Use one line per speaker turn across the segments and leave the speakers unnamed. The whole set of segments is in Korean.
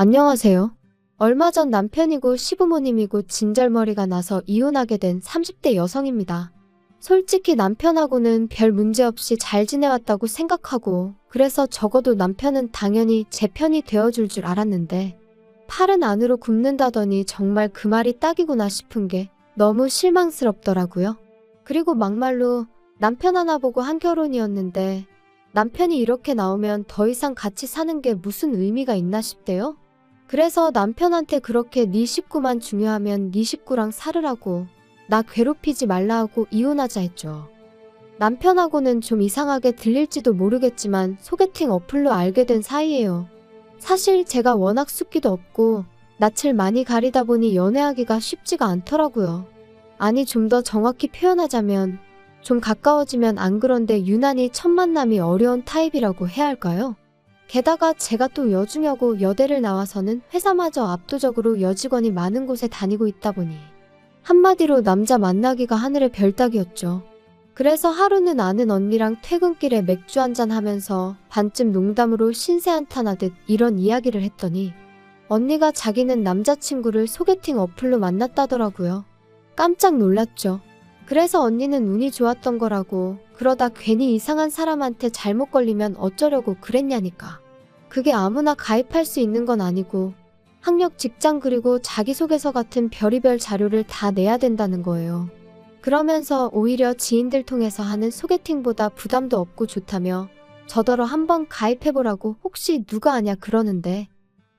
안녕하세요. 얼마 전 남편이고 시부모님이고 진절머리가 나서 이혼하게 된 30대 여성입니다. 솔직히 남편하고는 별 문제 없이 잘 지내왔다고 생각하고, 그래서 적어도 남편은 당연히 제 편이 되어줄 줄 알았는데, 팔은 안으로 굽는다더니 정말 그 말이 딱이구나 싶은 게 너무 실망스럽더라고요. 그리고 막말로 남편 하나 보고 한 결혼이었는데, 남편이 이렇게 나오면 더 이상 같이 사는 게 무슨 의미가 있나 싶대요. 그래서 남편한테 그렇게 네 식구만 중요하면 네 식구랑 살으라고, 나 괴롭히지 말라 하고 이혼하자 했죠. 남편하고는 좀 이상하게 들릴지도 모르겠지만 소개팅 어플로 알게 된 사이예요. 사실 제가 워낙 숫기도 없고 낯을 많이 가리다 보니 연애하기가 쉽지가 않더라고요. 아니, 좀 더 정확히 표현하자면 좀 가까워지면 안 그런데 유난히 첫 만남이 어려운 타입이라고 해야 할까요? 게다가 제가 또 여중여고 여대를 나와서는 회사마저 압도적으로 여직원이 많은 곳에 다니고 있다 보니 한마디로 남자 만나기가 하늘의 별 따기였죠. 그래서 하루는 아는 언니랑 퇴근길에 맥주 한잔 하면서 반쯤 농담으로 신세 한탄하듯 이런 이야기를 했더니 언니가 자기는 남자친구를 소개팅 어플로 만났다더라고요. 깜짝 놀랐죠. 그래서 언니는 운이 좋았던 거라고, 그러다 괜히 이상한 사람한테 잘못 걸리면 어쩌려고 그랬냐니까. 그게 아무나 가입할 수 있는 건 아니고 학력, 직장 그리고 자기소개서 같은 별의별 자료를 다 내야 된다는 거예요. 그러면서 오히려 지인들 통해서 하는 소개팅보다 부담도 없고 좋다며 저더러 한번 가입해보라고 혹시 누가 아냐 그러는데,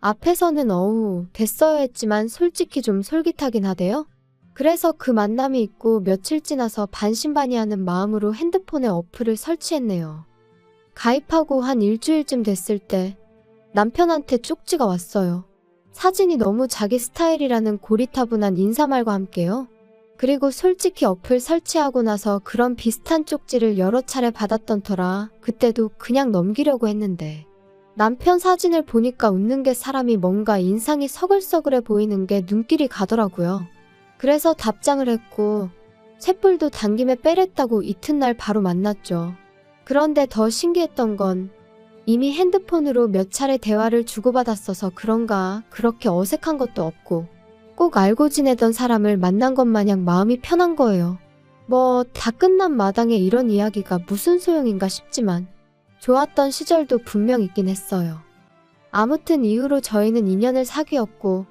앞에서는 어우 됐어요 했지만 솔직히 좀 솔깃하긴 하대요. 그래서 그 만남이 있고 며칠 지나서 반신반의하는 마음으로 핸드폰에 어플을 설치했네요. 가입하고 한 일주일쯤 됐을 때 남편한테 쪽지가 왔어요. 사진이 너무 자기 스타일이라는 고리타분한 인사말과 함께요. 그리고 솔직히 어플 설치하고 나서 그런 비슷한 쪽지를 여러 차례 받았던 터라 그때도 그냥 넘기려고 했는데, 남편 사진을 보니까 웃는 게 사람이 뭔가 인상이 서글서글해 보이는 게 눈길이 가더라고요. 그래서 답장을 했고 쇳불도 당김에 빼랬다고 이튿날 바로 만났죠. 그런데 더 신기했던 건 이미 핸드폰으로 몇 차례 대화를 주고받았어서 그런가 그렇게 어색한 것도 없고 꼭 알고 지내던 사람을 만난 것 마냥 마음이 편한 거예요. 뭐 다 끝난 마당에 이런 이야기가 무슨 소용인가 싶지만 좋았던 시절도 분명 있긴 했어요. 아무튼 이후로 저희는 2년을 사귀었고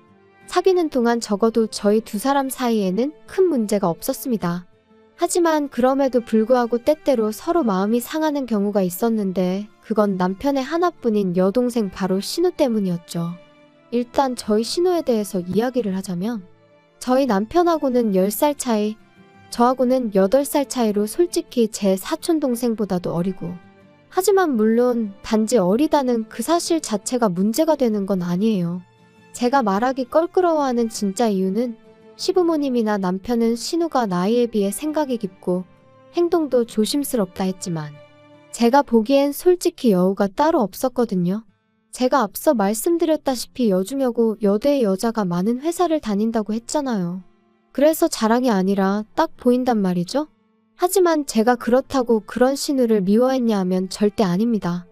사귀는 동안 적어도 저희 두 사람 사이에는 큰 문제가 없었습니다. 하지만 그럼에도 불구하고 때때로 서로 마음이 상하는 경우가 있었는데 그건 남편의 하나뿐인 여동생 바로 신우 때문이었죠. 일단 저희 신우에 대해서 이야기를 하자면 저희 남편하고는 10살 차이, 저하고는 8살 차이로 솔직히 제 사촌동생보다도 어리고, 하지만 물론 단지 어리다는 그 사실 자체가 문제가 되는 건 아니에요. 제가 말하기 껄끄러워하는 진짜 이유는 시부모님이나 남편은 신우가 나이에 비해 생각이 깊고 행동도 조심스럽다 했지만 제가 보기엔 솔직히 여우가 따로 없었거든요. 제가 앞서 말씀드렸다시피 여중여고 여대의 여자가 많은 회사를 다닌다고 했잖아요. 그래서 자랑이 아니라 딱 보인단 말이죠. 하지만 제가 그렇다고 그런 신우를 미워했냐 하면 절대 아닙니다.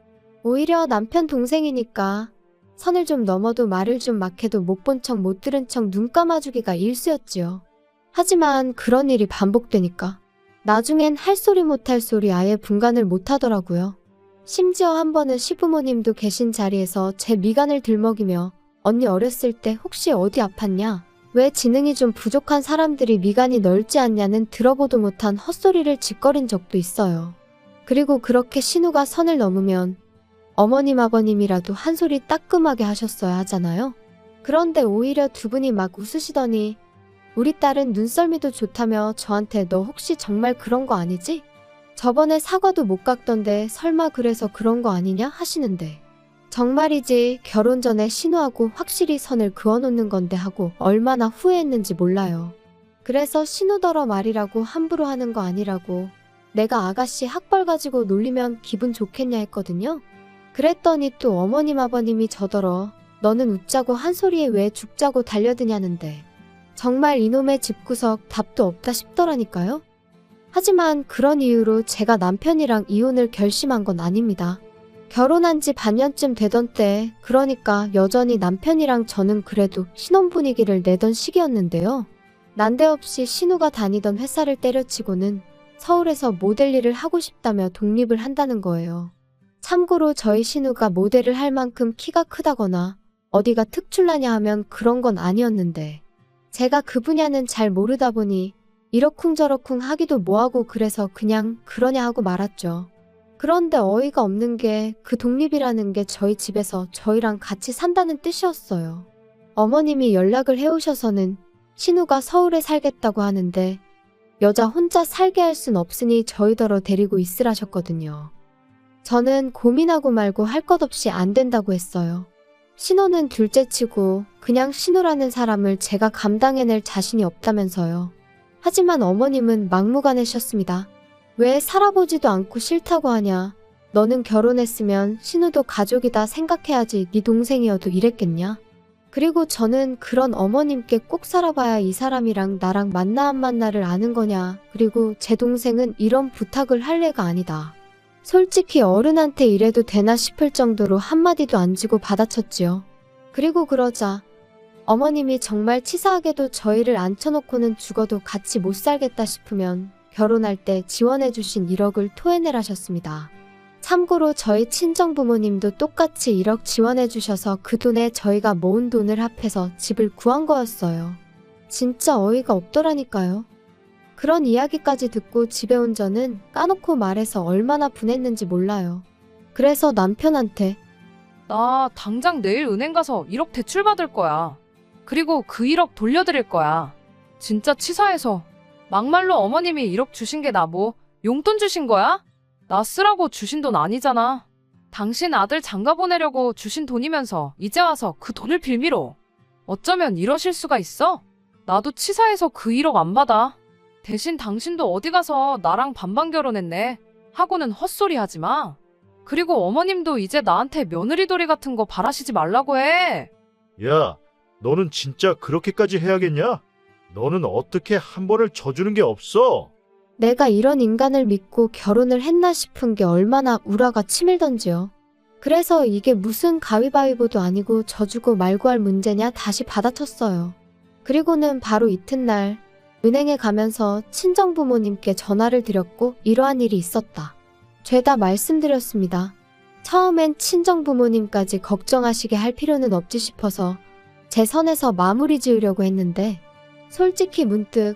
오히려 남편 동생이니까 선을 좀 넘어도 말을 좀 막 해도 못 본 척 못 들은 척 눈 감아주기가 일쑤였지요. 하지만 그런 일이 반복되니까 나중엔 할 소리 못할 소리 아예 분간을 못하더라고요. 심지어 한 번은 시부모님도 계신 자리에서 제 미간을 들먹이며 언니 어렸을 때 혹시 어디 아팠냐? 왜 지능이 좀 부족한 사람들이 미간이 넓지 않냐는 들어보도 못한 헛소리를 짓거린 적도 있어요. 그리고 그렇게 신우가 선을 넘으면 어머님 아버님이라도 한 소리 따끔하게 하셨어야 하잖아요. 그런데 오히려 두 분이 막 웃으시더니 우리 딸은 눈썰미도 좋다며 저한테 너 혹시 정말 그런 거 아니지? 저번에 사과도 못 깎던데 설마 그래서 그런 거 아니냐 하시는데, 정말이지 결혼 전에 신우하고 확실히 선을 그어놓는 건데 하고 얼마나 후회했는지 몰라요. 그래서 신우더러 말이라고 함부로 하는 거 아니라고, 내가 아가씨 학벌 가지고 놀리면 기분 좋겠냐 했거든요. 그랬더니 또 어머님 아버님이 저더러 너는 웃자고 한 소리에 왜 죽자고 달려드냐는데, 정말 이놈의 집구석 답도 없다 싶더라니까요. 하지만 그런 이유로 제가 남편이랑 이혼을 결심한 건 아닙니다. 결혼한 지 반년쯤 되던 때, 그러니까 여전히 남편이랑 저는 그래도 신혼 분위기를 내던 시기였는데요. 난데없이 신우가 다니던 회사를 때려치고는 서울에서 모델 일을 하고 싶다며 독립을 한다는 거예요. 참고로 저희 신우가 모델을 할 만큼 키가 크다거나 어디가 특출나냐 하면 그런 건 아니었는데, 제가 그 분야는 잘 모르다 보니 이러쿵저러쿵 하기도 뭐하고 그래서 그냥 그러냐 하고 말았죠. 그런데 어이가 없는 게 그 독립이라는 게 저희 집에서 저희랑 같이 산다는 뜻이었어요. 어머님이 연락을 해오셔서는 신우가 서울에 살겠다고 하는데 여자 혼자 살게 할 순 없으니 저희더러 데리고 있으라셨거든요. 저는 고민하고 말고 할 것 없이 안 된다고 했어요. 신우는 둘째치고 그냥 신우라는 사람을 제가 감당해낼 자신이 없다면서요. 하지만 어머님은 막무가내셨습니다. 왜 살아보지도 않고 싫다고 하냐. 너는 결혼했으면 신우도 가족이다 생각해야지 네 동생이어도 이랬겠냐. 그리고 저는 그런 어머님께 꼭 살아봐야 이 사람이랑 나랑 만나 안 만나를 아는 거냐. 그리고 제 동생은 이런 부탁을 할 애가 아니다. 솔직히 어른한테 이래도 되나 싶을 정도로 한마디도 안 지고 받아쳤지요. 그리고 그러자 어머님이 정말 치사하게도 저희를 앉혀놓고는 죽어도 같이 못 살겠다 싶으면 결혼할 때 지원해주신 1억을 토해내라셨습니다. 참고로 저희 친정부모님도 똑같이 1억 지원해주셔서 그 돈에 저희가 모은 돈을 합해서 집을 구한 거였어요. 진짜 어이가 없더라니까요. 그런 이야기까지 듣고 집에 온 저는 까놓고 말해서 얼마나 분했는지 몰라요. 그래서 남편한테
나 당장 내일 은행 가서 1억 대출받을 거야. 그리고 그 1억 돌려드릴 거야. 진짜 치사해서. 막말로 어머님이 1억 주신 게 나 뭐 용돈 주신 거야? 나 쓰라고 주신 돈 아니잖아. 당신 아들 장가 보내려고 주신 돈이면서 이제 와서 그 돈을 빌미로. 어쩌면 이러실 수가 있어? 나도 치사해서 그 1억 안 받아. 대신 당신도 어디 가서 나랑 반반 결혼했네 하고는 헛소리 하지 마. 그리고 어머님도 이제 나한테 며느리돌이 같은 거 바라시지 말라고 해.
야, 너는 진짜 그렇게까지 해야겠냐? 너는 어떻게 한 번을 져주는 게 없어?
내가 이런 인간을 믿고 결혼을 했나 싶은 게 얼마나 우라가 치밀던지요. 그래서 이게 무슨 가위바위보도 아니고 져주고 말고 할 문제냐 다시 받아쳤어요. 그리고는 바로 이튿날 은행에 가면서 친정부모님께 전화를 드렸고 이러한 일이 있었다. 죄다 말씀드렸습니다. 처음엔 친정부모님까지 걱정하시게 할 필요는 없지 싶어서 제 선에서 마무리 지으려고 했는데 솔직히 문득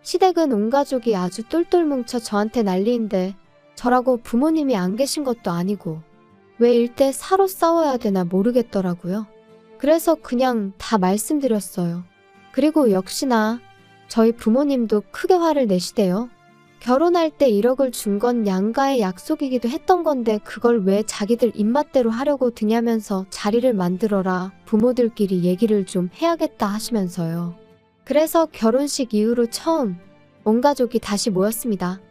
시댁은 온 가족이 아주 똘똘 뭉쳐 저한테 난리인데 저라고 부모님이 안 계신 것도 아니고 왜 일대 사로 싸워야 되나 모르겠더라고요. 그래서 그냥 다 말씀드렸어요. 그리고 역시나 저희 부모님도 크게 화를 내시대요. 결혼할 때 1억을 준 건 양가의 약속이기도 했던 건데 그걸 왜 자기들 입맛대로 하려고 드냐면서 자리를 만들어라. 부모들끼리 얘기를 좀 해야겠다 하시면서요. 그래서 결혼식 이후로 처음 온 가족이 다시 모였습니다.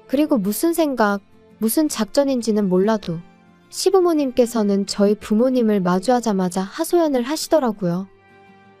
그리고 무슨 생각, 무슨 작전인지는 몰라도 시부모님께서는 저희 부모님을 마주하자마자 하소연을 하시더라고요.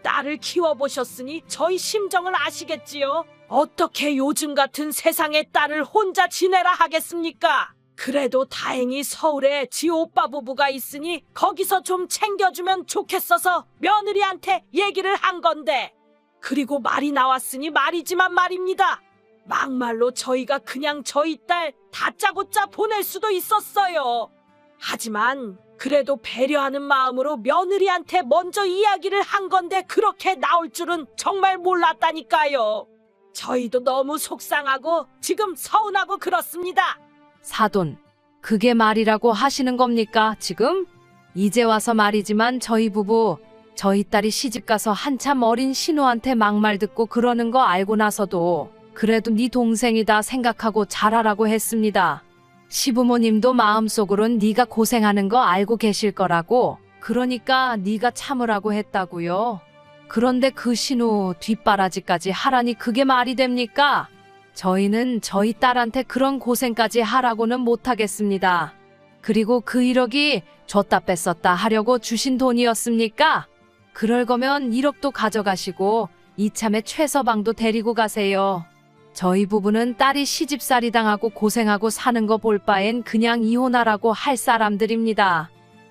딸을 키워보셨으니 저희 심정을 아시겠지요? 어떻게 요즘 같은 세상에 딸을 혼자 지내라 하겠습니까? 그래도 다행히 서울에 지 오빠 부부가 있으니 거기서 좀 챙겨주면 좋겠어서 며느리한테 얘기를 한 건데, 그리고 말이 나왔으니 말이지만 말입니다. 막말로 저희가 그냥 저희 딸 다짜고짜 보낼 수도 있었어요. 하지만 그래도 배려하는 마음으로 며느리한테 먼저 이야기를 한 건데 그렇게 나올 줄은 정말 몰랐다니까요. 저희도 너무 속상하고 지금 서운하고 그렇습니다.
사돈, 그게 말이라고 하시는 겁니까 지금? 이제 와서 말이지만 저희 부부, 저희 딸이 시집가서 한참 어린 신우한테 막말 듣고 그러는 거 알고 나서도 그래도 네 동생이다 생각하고 잘하라고 했습니다. 시부모님도 마음속으론 네가 고생하는 거 알고 계실 거라고, 그러니까 네가 참으라고 했다고요. 그런데 그 신우 뒷바라지까지 하라니 그게 말이 됩니까? 저희는 저희 딸한테 그런 고생까지 하라고는 못하겠습니다. 그리고 그 1억이 줬다 뺐었다 하려고 주신 돈이었습니까? 그럴 거면 1억도 가져가시고 이참에 최서방도 데리고 가세요. 저희 부부는 딸이 시집살이 당하고 고생하고 사는 거 볼 바엔 그냥 이혼하라고 할 사람들입니다.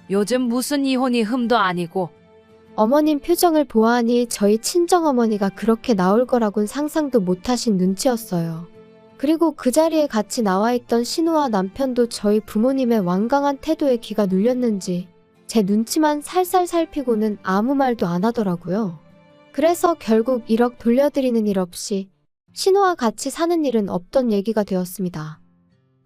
요즘 무슨 이혼이 흠도 아니고.
어머님 표정을 보아하니 저희 친정어머니가 그렇게 나올 거라곤 상상도 못하신 눈치였어요. 그리고 그 자리에 같이 나와 있던 신우와 남편도 저희 부모님의 완강한 태도에 기가 눌렸는지 제 눈치만 살살 살피고는 아무 말도 안 하더라고요. 그래서 결국 1억 돌려드리는 일 없이 신우와 같이 사는 일은 없던 얘기가 되었습니다.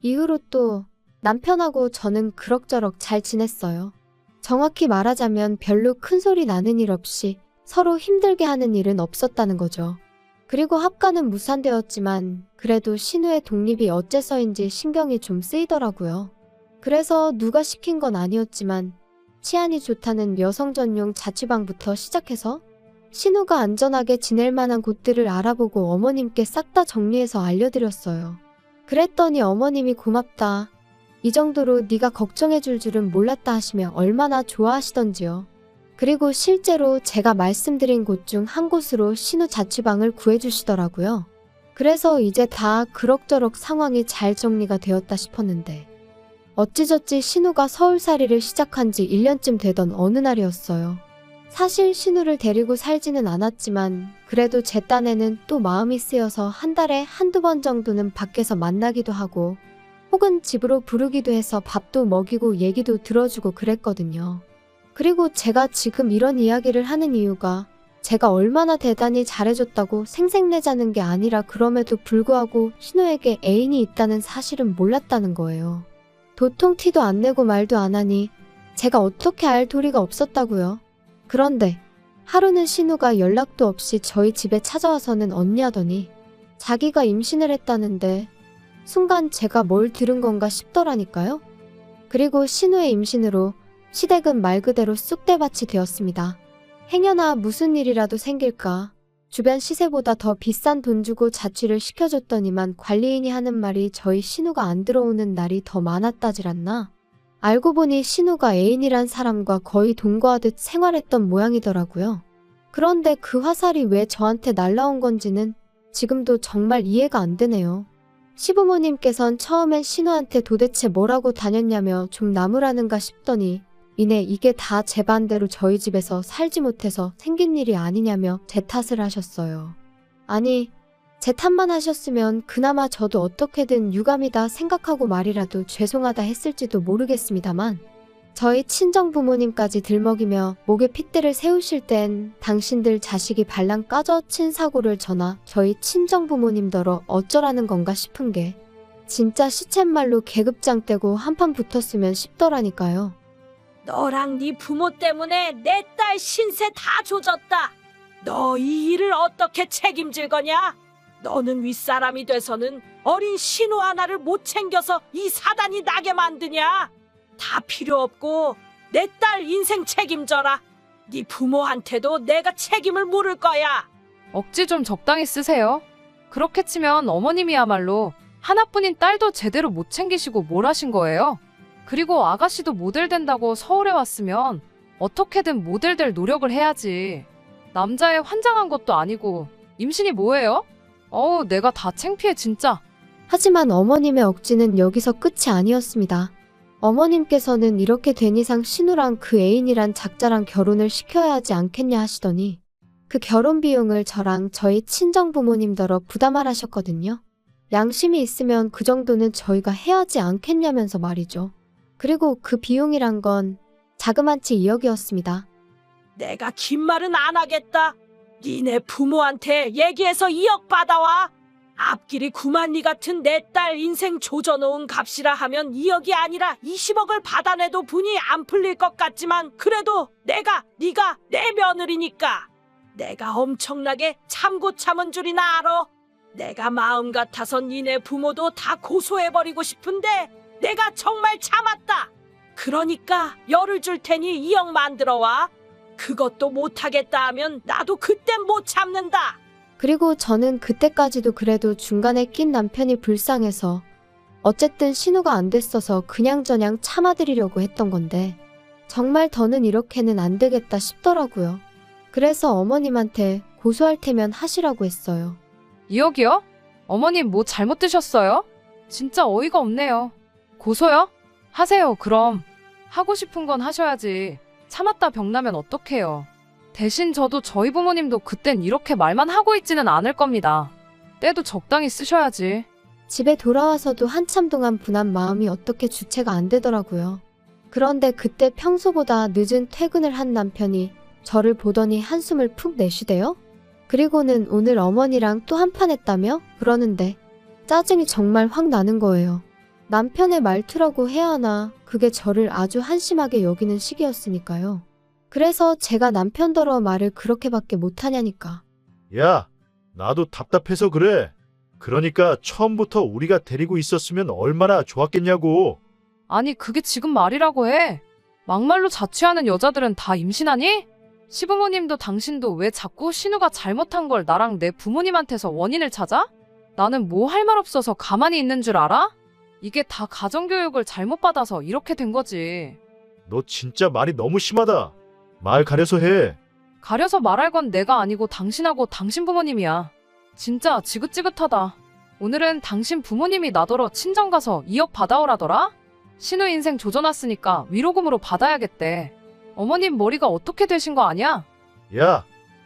이후로 또 남편하고 저는 그럭저럭 잘 지냈어요. 정확히 말하자면 별로 큰 소리 나는 일 없이 서로 힘들게 하는 일은 없었다는 거죠. 그리고 합가는 무산되었지만 그래도 신우의 독립이 어째서인지 신경이 좀 쓰이더라고요. 그래서 누가 시킨 건 아니었지만 치안이 좋다는 여성 전용 자취방부터 시작해서 신우가 안전하게 지낼 만한 곳들을 알아보고 어머님께 싹 다 정리해서 알려드렸어요. 그랬더니 어머님이 고맙다. 이 정도로 네가 걱정해줄 줄은 몰랐다 하시며 얼마나 좋아하시던지요. 그리고 실제로 제가 말씀드린 곳 중 한 곳으로 신우 자취방을 구해주시더라고요. 그래서 이제 다 그럭저럭 상황이 잘 정리가 되었다 싶었는데 어찌저찌 신우가 서울살이를 시작한 지 1년쯤 되던 어느 날이었어요. 사실 신우를 데리고 살지는 않았지만 그래도 제 딴에는 또 마음이 쓰여서 한 달에 한두 번 정도는 밖에서 만나기도 하고 혹은 집으로 부르기도 해서 밥도 먹이고 얘기도 들어주고 그랬거든요. 그리고 제가 지금 이런 이야기를 하는 이유가 제가 얼마나 대단히 잘해줬다고 생색내자는 게 아니라 그럼에도 불구하고 신우에게 애인이 있다는 사실은 몰랐다는 거예요. 도통 티도 안 내고 말도 안 하니 제가 어떻게 알 도리가 없었다고요. 그런데 하루는 신우가 연락도 없이 저희 집에 찾아와서는 언니 하더니 자기가 임신을 했다는데 순간 제가 뭘 들은 건가 싶더라니까요. 그리고 신우의 임신으로 시댁은 말 그대로 쑥대밭이 되었습니다. 행여나 무슨 일이라도 생길까 주변 시세보다 더 비싼 돈 주고 자취를 시켜줬더니만 관리인이 하는 말이 저희 신우가 안 들어오는 날이 더 많았다질 않나. 알고 보니 신우가 애인이란 사람과 거의 동거하듯 생활했던 모양이더라고요. 그런데 그 화살이 왜 저한테 날라온 건지는 지금도 정말 이해가 안 되네요. 시부모님께선 처음엔 신우한테 도대체 뭐라고 다녔냐며 좀 나무라는가 싶더니 이내 이게 다 제 반대로 저희 집에서 살지 못해서 생긴 일이 아니냐며 제 탓을 하셨어요. 아니, 제 탓만 하셨으면 그나마 저도 어떻게든 유감이다 생각하고 말이라도 죄송하다 했을지도 모르겠습니다만 저희 친정부모님까지 들먹이며 목에 핏대를 세우실 땐 당신들 자식이 발랑 까져 친 사고를 저나 저희 친정부모님더러 어쩌라는 건가 싶은 게 진짜 시쳇말로 계급장 떼고 한판 붙었으면 싶더라니까요.
너랑 네 부모 때문에 내 딸 신세 다 조졌다. 너 이 일을 어떻게 책임질 거냐? 너는 윗사람이 돼서는 어린 신우 하나를 못 챙겨서 이 사단이 나게 만드냐? 다 필요 없고 내 딸 인생 책임져라. 네 부모한테도 내가 책임을 물을 거야.
억지 좀 적당히 쓰세요. 그렇게 치면 어머님이야말로 하나뿐인 딸도 제대로 못 챙기시고 뭘 하신 거예요? 그리고 아가씨도 모델 된다고 서울에 왔으면 어떻게든 모델 될 노력을 해야지. 남자애 환장한 것도 아니고 임신이 뭐예요? 어우, 내가 다 창피해 진짜.
하지만 어머님의 억지는 여기서 끝이 아니었습니다. 어머님께서는 이렇게 된 이상 신우랑 그 애인이란 작자랑 결혼을 시켜야 하지 않겠냐 하시더니 그 결혼 비용을 저랑 저희 친정부모님더러 부담을 하셨거든요. 양심이 있으면 그 정도는 저희가 해야 하지 않겠냐면서 말이죠. 그리고 그 비용이란 건 자그만치 2억이었습니다.
내가 긴 말은 안 하겠다. 니네 부모한테 얘기해서 2억 받아와. 앞길이 구만리 같은 내 딸 인생 조져놓은 값이라 하면 2억이 아니라 20억을 받아내도 분이 안 풀릴 것 같지만 그래도 네가 내 며느리니까 내가 엄청나게 참고 참은 줄이나 알아. 내가 마음 같아서 니네 부모도 다 고소해버리고 싶은데 내가 정말 참았다. 그러니까 열을 줄 테니 2억 만들어와. 그것도 못하겠다 하면 나도 그땐 못 참는다.
그리고 저는 그때까지도 그래도 중간에 낀 남편이 불쌍해서 어쨌든 신우가 안 됐어서 그냥저냥 참아드리려고 했던 건데 정말 더는 이렇게는 안 되겠다 싶더라고요. 그래서 어머님한테 고소할 테면 하시라고 했어요.
2억이요? 어머님 뭐 잘못 드셨어요? 진짜 어이가 없네요. 고소요? 하세요, 그럼. 하고 싶은 건 하셔야지. 참았다 병나면 어떡해요. 대신 저도 저희 부모님도 그땐 이렇게 말만 하고 있지는 않을 겁니다. 때도 적당히 쓰셔야지.
집에 돌아와서도 한참 동안 분한 마음이 어떻게 주체가 안 되더라고요. 그런데 그때 평소보다 늦은 퇴근을 한 남편이 저를 보더니 한숨을 푹 내쉬대요. 그리고는 오늘 어머니랑 또 한판 했다며 그러는데 짜증이 정말 확 나는 거예요. 남편의 말투라고 해야 하나, 그게 저를 아주 한심하게 여기는 시기였으니까요. 그래서 제가 남편더러 말을 그렇게밖에 못하냐니까.
야, 나도 답답해서 그래. 그러니까 처음부터 우리가 데리고 있었으면 얼마나 좋았겠냐고.
아니, 그게 지금 말이라고 해. 막말로 자취하는 여자들은 다 임신하니? 시부모님도 당신도 왜 자꾸 신우가 잘못한 걸 나랑 내 부모님한테서 원인을 찾아? 나는 뭐 할 말 없어서 가만히 있는 줄 알아? 이게 다 가정교육을 잘못 받아서 이렇게 된 거지.
너 진짜 말이 너무 심하다. 말 가려서 해.
가려서 말할 건 내가 아니고 당신하고 당신 부모님이야. 진짜 지긋지긋하다. 오늘은 당신 부모님이 나더러 친정 가서 2억 받아오라더라? 신우 인생 조져놨으니까 위로금으로 받아야겠대. 어머님 머리가 어떻게 되신 거 아니야?
야,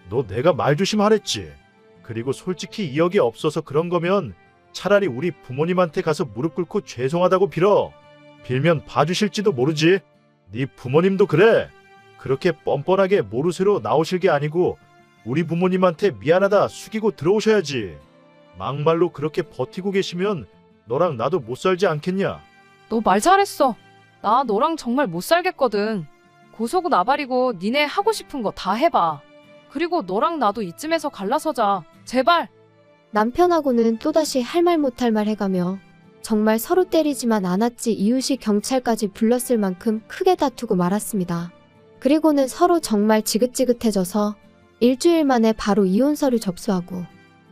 너 내가 말 조심하랬지. 그리고 솔직히 2억이 없어서 그런 거면 차라리 우리 부모님한테 가서 무릎 꿇고 죄송하다고 빌어. 빌면 봐주실지도 모르지. 네 부모님도 그래. 그렇게 뻔뻔하게 모르쇠로 나오실 게 아니고 우리 부모님한테 미안하다 숙이고 들어오셔야지. 막말로 그렇게 버티고 계시면 너랑 나도 못 살지 않겠냐?
너 말 잘했어. 나 너랑 정말 못 살겠거든. 고소고 나발이고 니네 하고 싶은 거 다 해봐. 그리고 너랑 나도 이쯤에서 갈라서자. 제발.
남편하고는 또다시 할 말 못할 말 해가며 정말 서로 때리지만 않았지 이웃이 경찰까지 불렀을 만큼 크게 다투고 말았습니다. 그리고는 서로 정말 지긋지긋해져서 일주일 만에 바로 이혼 서류 접수하고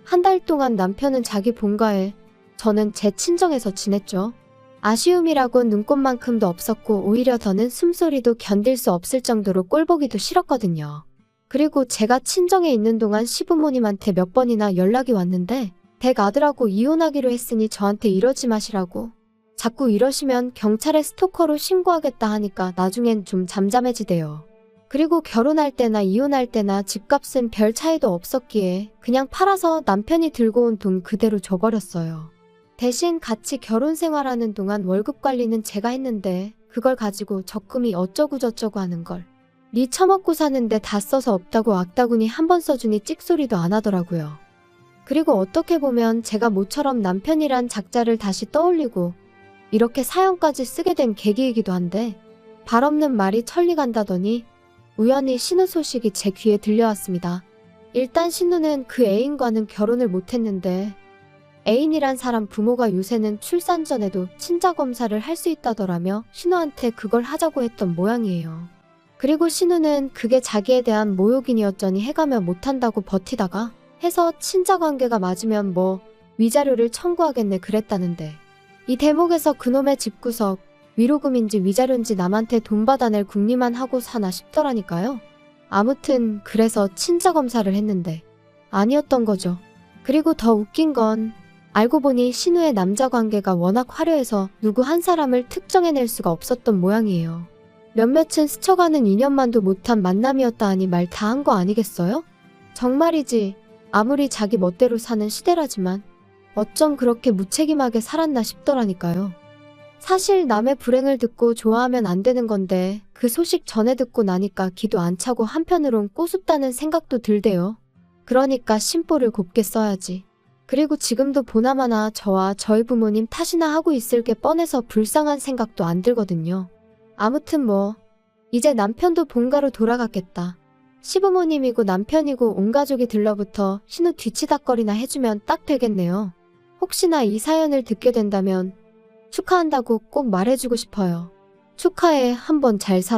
한 달 동안 남편은 자기 본가에, 저는 제 친정에서 지냈죠. 아쉬움이라곤 눈꽃만큼도 없었고 오히려 더는 숨소리도 견딜 수 없을 정도로 꼴보기도 싫었거든요. 그리고 제가 친정에 있는 동안 시부모님한테 몇 번이나 연락이 왔는데 댁 아들하고 이혼하기로 했으니 저한테 이러지 마시라고. 자꾸 이러시면 경찰에 스토커로 신고하겠다 하니까 나중엔 좀 잠잠해지대요. 그리고 결혼할 때나 이혼할 때나 집값은 별 차이도 없었기에 그냥 팔아서 남편이 들고 온 돈 그대로 줘버렸어요. 대신 같이 결혼 생활하는 동안 월급 관리는 제가 했는데 그걸 가지고 적금이 어쩌고저쩌고 하는 걸. 니 처먹고 사는데 다 써서 없다고 악다구니 한 번 써주니 찍소리도 안 하더라고요. 그리고 어떻게 보면 제가 모처럼 남편이란 작자를 다시 떠올리고 이렇게 사연까지 쓰게 된 계기이기도 한데 발 없는 말이 천리 간다더니 우연히 신우 소식이 제 귀에 들려왔습니다. 일단 신우는 그 애인과는 결혼을 못했는데 애인이란 사람 부모가 요새는 출산 전에도 친자 검사를 할 수 있다더라며 신우한테 그걸 하자고 했던 모양이에요. 그리고 신우는 그게 자기에 대한 모욕이니었더니 해가며 못한다고 버티다가 해서 친자 관계가 맞으면 뭐 위자료를 청구하겠네 그랬다는데 이 대목에서 그놈의 집구석 위로금인지 위자료인지 남한테 돈 받아낼 궁리만 하고 사나 싶더라니까요. 아무튼 그래서 친자 검사를 했는데 아니었던 거죠. 그리고 더 웃긴 건 알고 보니 신우의 남자 관계가 워낙 화려해서 누구 한 사람을 특정해낼 수가 없었던 모양이에요. 몇몇은 스쳐가는 인연만도 못한 만남이었다 하니 말 다 한 거 아니겠어요? 정말이지 아무리 자기 멋대로 사는 시대라지만 어쩜 그렇게 무책임하게 살았나 싶더라니까요. 사실 남의 불행을 듣고 좋아하면 안 되는 건데 그 소식 전해 듣고 나니까 기도 안 차고 한편으론 꼬숩다는 생각도 들대요. 그러니까 심보를 곱게 써야지. 그리고 지금도 보나마나 저와 저희 부모님 탓이나 하고 있을 게 뻔해서 불쌍한 생각도 안 들거든요. 아무튼 뭐 이제 남편도 본가로 돌아갔겠다. 시부모님이고 남편이고 온 가족이 들러붙어 신우 뒤치다거리나 해주면 딱 되겠네요. 혹시나 이 사연을 듣게 된다면 축하한다고 꼭 말해주고 싶어요. 축하해, 한번 잘 살아.